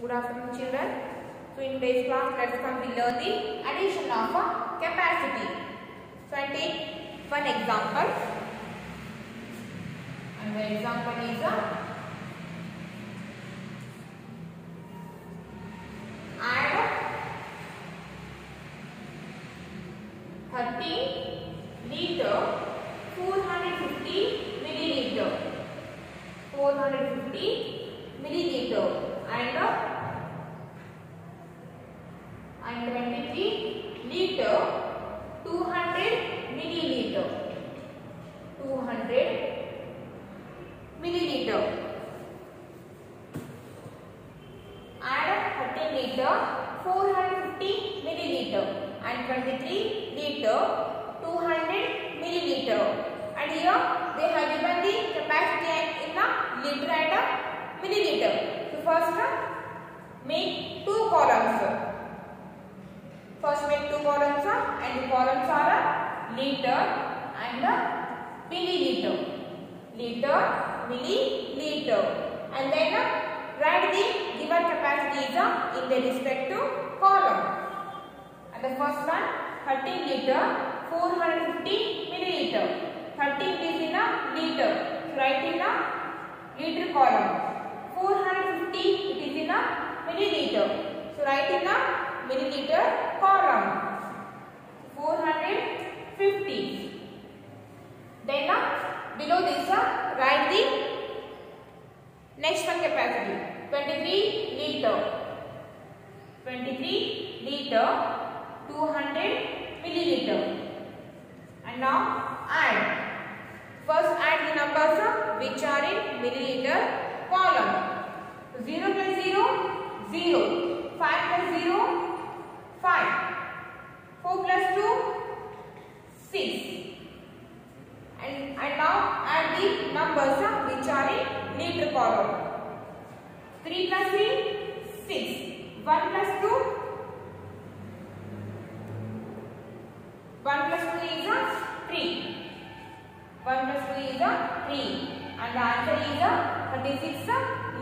Good afternoon, children. So in today's class, let's come to learn the addition of a capacity. So I take one example, and the example is add 30 liter 450 milliliter 450 milliliter and 23 liter 200 milliliter 200 milliliter. Add 30 liter 450 milliliter and 23 liter 200 milliliter, and here they have given the capacity in a liter and a milliliter. So first make two columns. First make two columns and the columns are liter and milliliter. Liter, milliliter, and then write the given capacities in the respective column. And the first one 30 liter 450 milliliter. 30 is in a liter, so write in a liter column. 450 it is in a milliliter, so write in a milliliter column. 450. Then below this write the next one capacity 23 liter 200 milliliter, and now add. First add the numbers which are in milliliter column. 0 plus 0 0, 5 plus 0 5, 4 plus 2 6, and now add the numbers which are in liter column. 3 plus 3 6, 1 plus 2 1 plus 2 is 3. 1 plus 2 is 3, and the answer is 36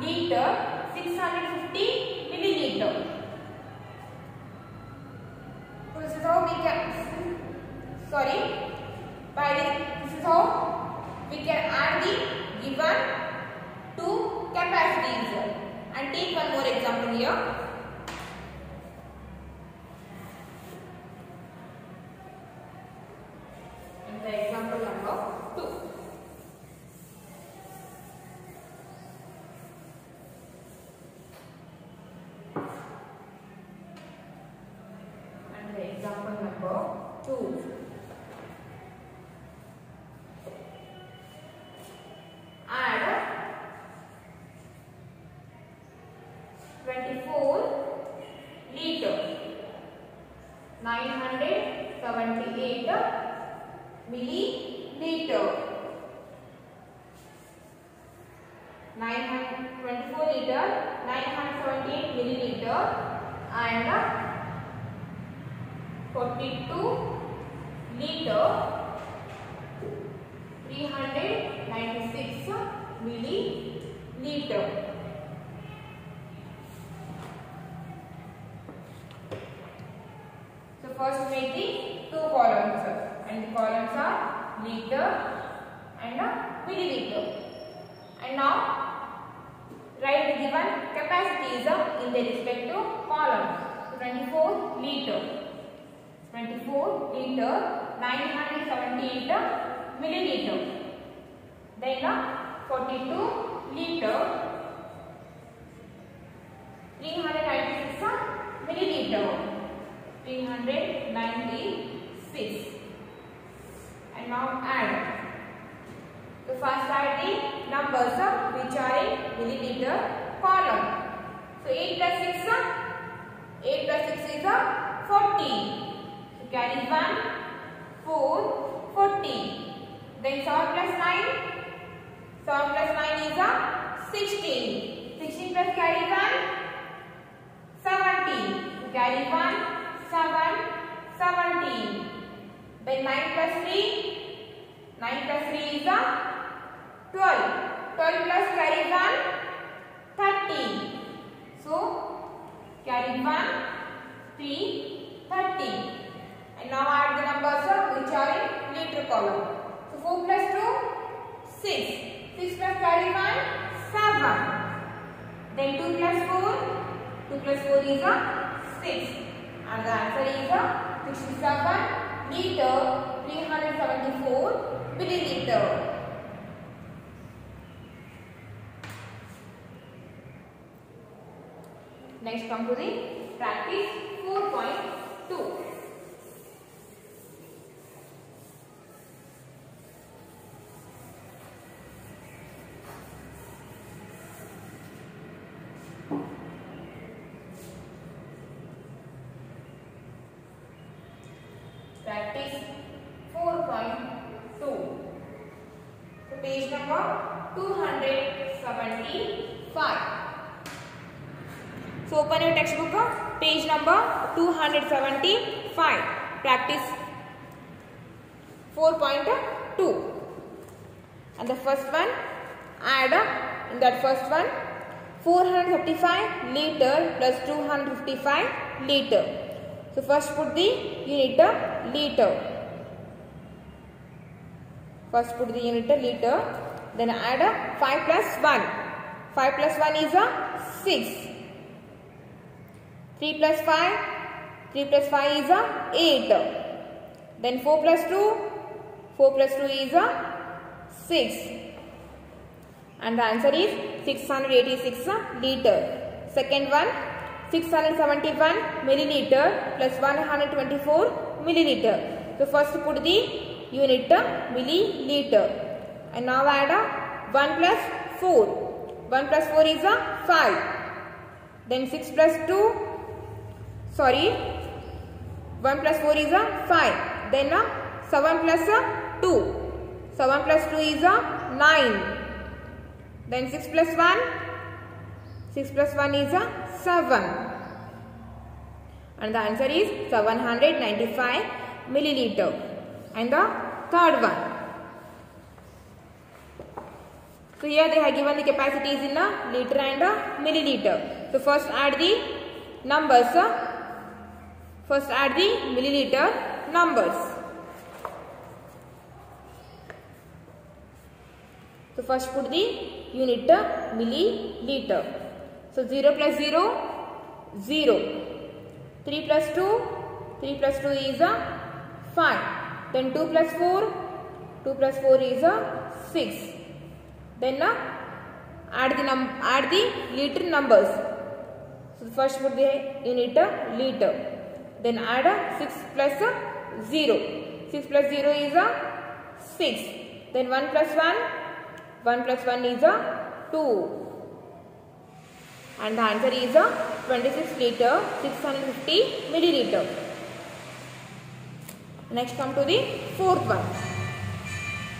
liter 650 milliliter. So this is how we can this is how we can add the given two capacities. And take one more example here. And the example number 2. And the example number 2. Add 24 liter 978 milliliter. 24 liter 978 milliliter and 42 liter 396 milliliter. So first make the two columns, and the columns are liter and milliliter. And now write the given capacities in the respective columns. So 24 liter 978 milliliter. Then 42 liter 396 milliliter. 396. And now add. So first add the numbers which are in milliliter column. So 8 plus 6 is 40. So carry 1 4 40. Then 7 plus 9 is 16. 16 plus carry 1 17. So carry 1 7 17. Then 9 plus 3 is 12. 12 plus carry 1 30. So 6. 6 plus carry 1, 7. Then 2 plus 4, 2 plus 4 is a 6. And the answer is a 67 liter, 374 milliliter. Next come to the practice 4.2. Practice 4.2. So page number 275. So open your textbook, page number 275. Practice 4.2. And the first one, add in that first one 455 liter plus 255 liter. So first put the unit liter. First put the unit liter. Then add 5 plus 1. 5 plus 1 is a 6. 3 plus 5. 3 plus 5 is a 8. Then 4 plus 2. 4 plus 2 is a 6. And the answer is 686 liter. Second one, 671 milliliter plus 124 milliliter. So first put the unit milliliter. And now add 1 plus 4. 1 plus 4 is a 5. Then 6 plus 2. Sorry. 1 plus 4 is a 5. Then 7 plus 2. 7 plus 2 is a 9. Then 6 plus 1. 6 plus 1 is a 7. And the answer is 795 milliliter. And the third one. So here they have given the capacities in liter and milliliter. So first add the numbers. First add the milliliter numbers. So first put the unit milliliter. So 0 plus 0, 0. 3 plus 2, 3 plus 2 is a 5. Then 2 plus 4, 2 plus 4 is a 6. Then add the liter numbers. So first put the unit liter. Then add 6 plus 0. 6 plus 0 is a 6. Then 1 plus 1. 1 plus 1 is a 2. And the answer is a 26 liter, 650 milliliter. Next come to the fourth one.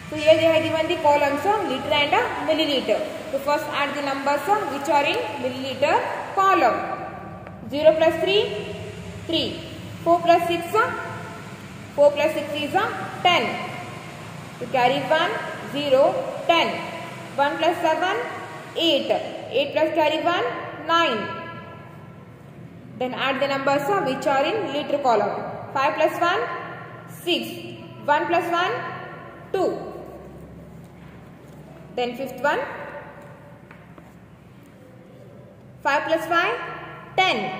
So here they have given the columns liter and milliliter. So first add the numbers which are in milliliter column. 0 plus 3, 3. 4 plus 6, 4 plus 6 is 10. So carry 1, 0, 10. 1 plus 7, 8. 8 plus carry 1, 9. Then add the numbers which are in liter column. 5 plus 1, 6. 1 plus 1, 2. Then fifth one. 5 plus 5, 10.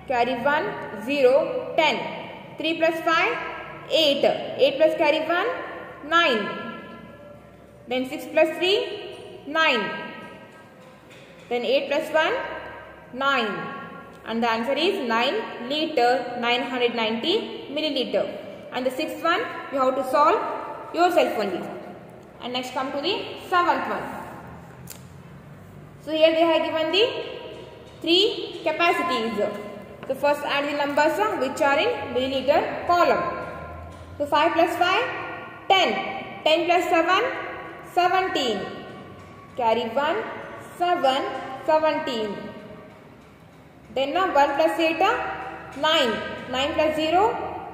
Carry 1, 0, 10. 3 plus 5, 8. 8 plus carry 1, 9. Then 6 plus 3, 9. Then 8 plus 1, 9. And the answer is 9 liter, 990 milliliter. And the sixth one, you have to solve yourself only. And next come to the seventh one. So here they have given the 3 capacities. So first add the numbers which are in milliliter column. So 5 plus 5, 10. 10 plus 7, 17. Carry 1, 7, 17. Then 1 plus 8, 9. 9 plus 0,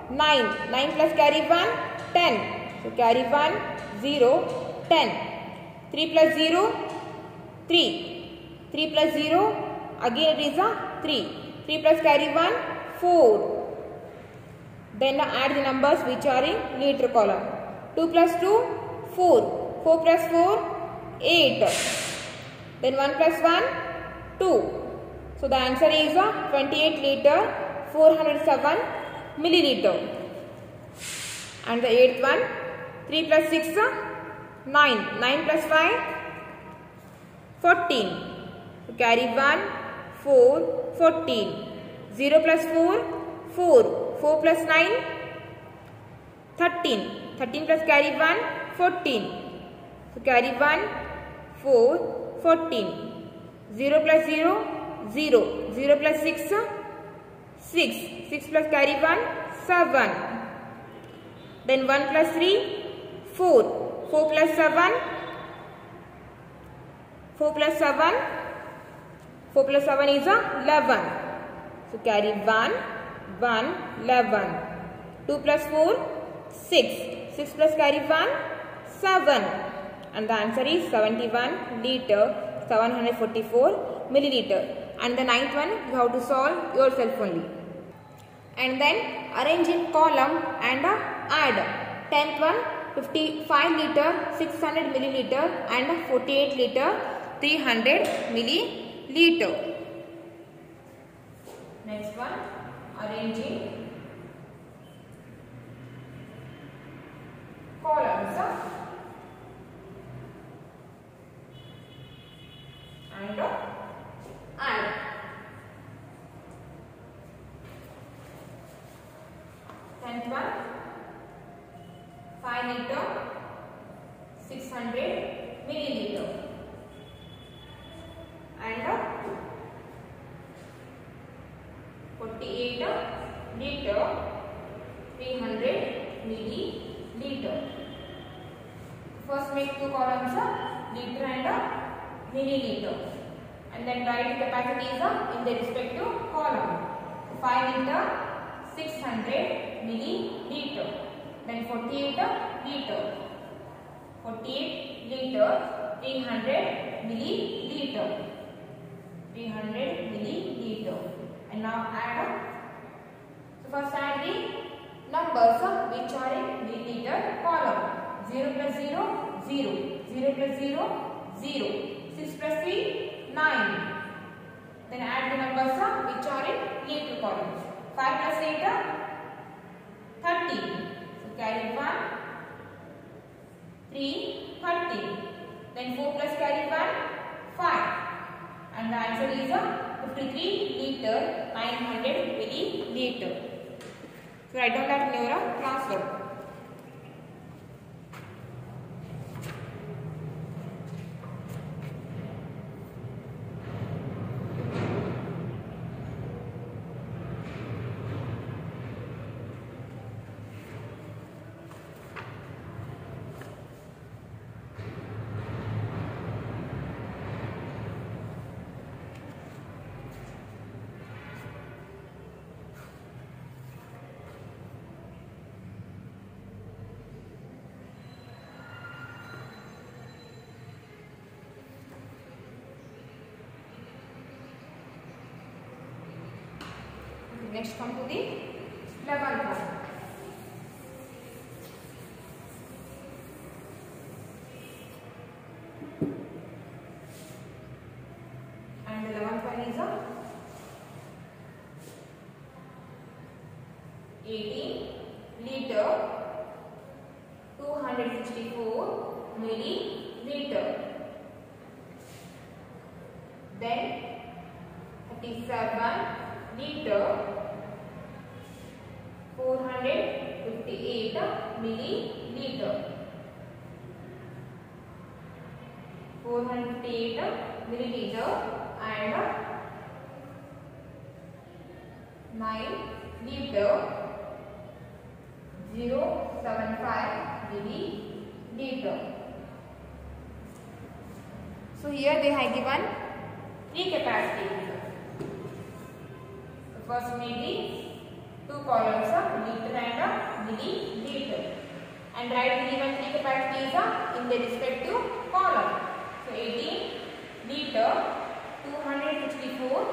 9. 9 plus carry 1, 10. So carry 1, 0, 10. 3 plus 0, 3. 3 plus 0, again it is a 3. 3 plus carry 1, 4. Then add the numbers which are in liter column. 2 plus 2, 4. 4 plus 4, 8. Then 1 plus 1, 2. So the answer is 28 liter, 407 milliliter. And the 8th one, 3 plus 6, 9. 9 plus 5, 14. So carry 1, 4, 14. 0 plus 4, 4. 4 plus 9, 13. 13 plus carry 1, 14. So carry 1, 4, 14. 0 plus 0, 0. 0 plus 6, 6. 6 plus carry 1, 7. Then 1 plus 3, 4. 4 plus 7, 4 plus 7, 4 plus 7 is 11. So carry 1, 1, 11. 2 plus 4, 6. 6 plus carry 1, 7. And the answer is 71 liter, 744 milliliter. And the 9th one you have to solve yourself only. And then arrange in column and add. 10th one, 55 liter, 600 milliliter and 48 liter, 300 milliliter. Next one, arranging columns and add. 10th one, 5 liter, 600 milliliter and 48 liter, 300 milliliter. First make two columns, liter and milliliter, and then write the capacities in the respective column. 5 liter, 600 milliliter, then 48 liter, 48 liter, 300 milliliter, 300 milliliter. And now add. So first add the numbers which are in milliliter column. 0 plus 0, 0. 0 plus 0, 0. 6 plus 3, 9. Then add the numbers which are in liter column. 5 plus 8, 30. So carry 1, 3, 30. Then 4 plus carry 1, 5. And the answer is 53 liter, 900 milliliter. So write down that in your class work. Next come to the 11th one. And the 11th one is 18 liter, 264 milliliter. Then 37 liter, 458 milliliter. 458 milliliter and 9 liter, 075 milliliter. So here they have given three capacities. First make the two columns liter and milliliter, and write the given three capacities in the respective column. So 18 liter, 264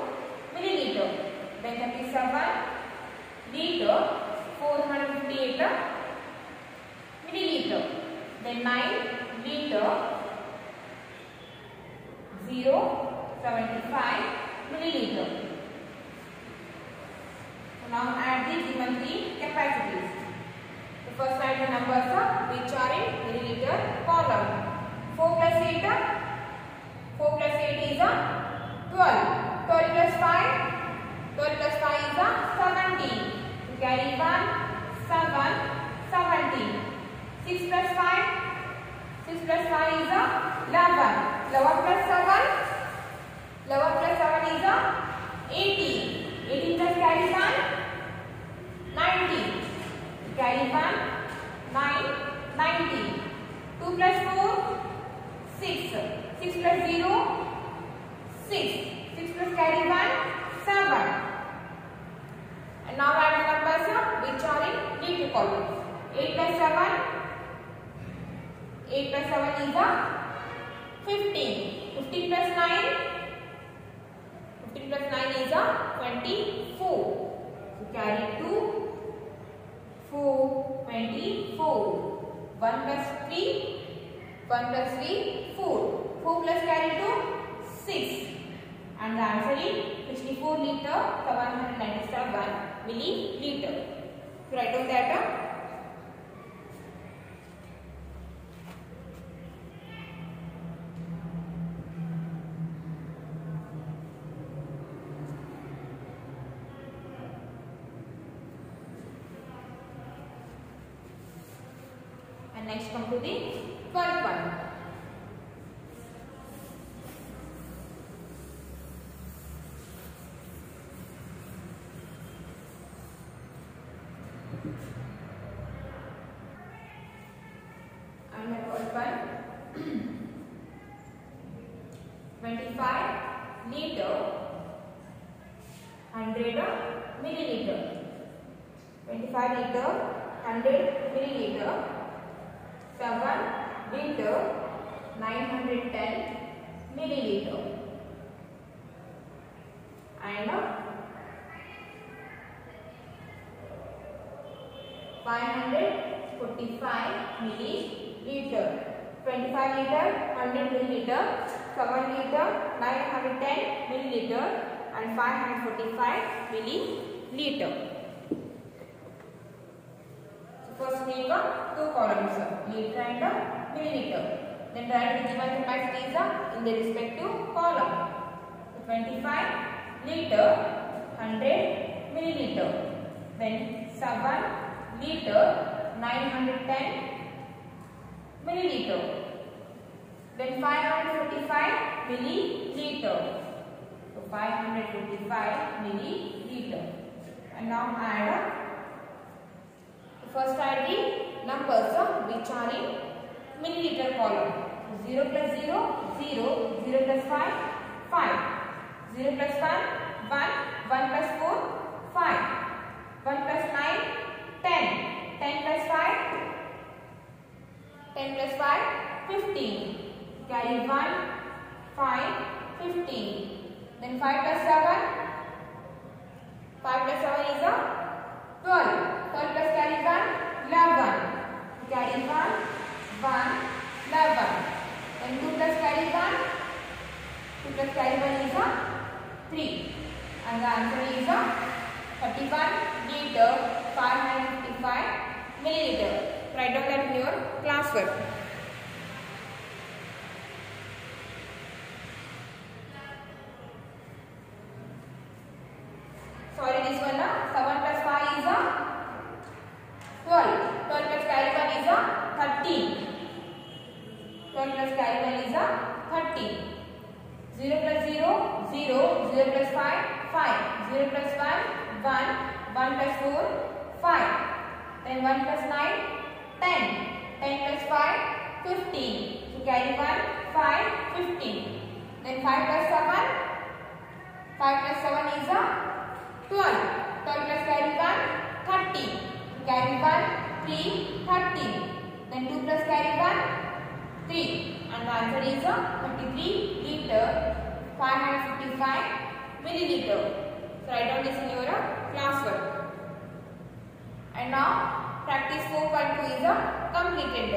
milliliter, then 37 liter, 458 milliliter, then 9 liter, liter, 0.75 milliliter. So now add the given three capacities. So first write the numbers which are in milliliter column. 4 plus 8, 4 plus 8 is 12. 12 plus 5, 12 plus 5 is 17. So carry 1, 7, 17. 6 plus 5, 6 plus 5 is 11. 11 plus 7, 11 plus 7 is 18. 18 plus carry 1, 19. Carry 1, 9, 19. 2 plus 4, 6. 6 plus 0, 6. 6 plus carry 1, 7. And now add the numbers which are in liter column. 8 plus 7, 8 plus 7 is 15. 15 plus 9, 15 plus 9 is 24. So carry 2, 4, 24. 1 plus 3, 1 plus 3, 4. 4 plus carry 2, 6. And the answer is 64 liter 797 milliliter. So write down that. And next come to the 12th one. And the 12th one. 25 liter 100 milliliter. 25 liter 100 milliliter. 7 liter 910 milliliter. And 545 milliliter. 25 liter 100 milliliter, 7 liter 910 milliliter, and 545 milliliter. First make two columns, liter and milliliter. Then write the given capacities in the respective column. 25 liter 100 milliliter. Then 7 liter 910 milliliter. Then 545 milliliter. So 555 milliliter. And now add. First add the numbers which are in milliliter column. 0 plus 0, 0. 0 plus 5, 5. 0 plus 1, 1. 1 plus 4, 5. 1 plus 9, 10. 10 plus 5, 10 plus 5, 15. Carry 1, 5, 15. Then 5 plus 7, 5 plus 7 is 12. 12 plus carry 1, 11. Carry 1, 1, 11. Then 2 plus carry 1, 2 plus carry 1 is 3. And the answer is 31 liter 555 milliliter. Write down that in your classwork. Sorry, this one 7 plus 5 is 12. 12 plus carry 1 is 13. 12 plus carry 1 is 13. 0 plus 0, 0. 0 plus 5, 5. 0 plus 1, 1. 1 plus 4, 5. Then 1 plus 9, 10. 10 plus 5, 15. So carry 1, 5, 15. Then 5 plus 7, 5 plus 7 is 12. 12 plus carry 1, 30. Carry 1, 3, 30. Then 2 plus carry 1, 3. And the answer is 33 liter 555 milliliter. So write down this in your classwork. And now practice 4.2 is completed.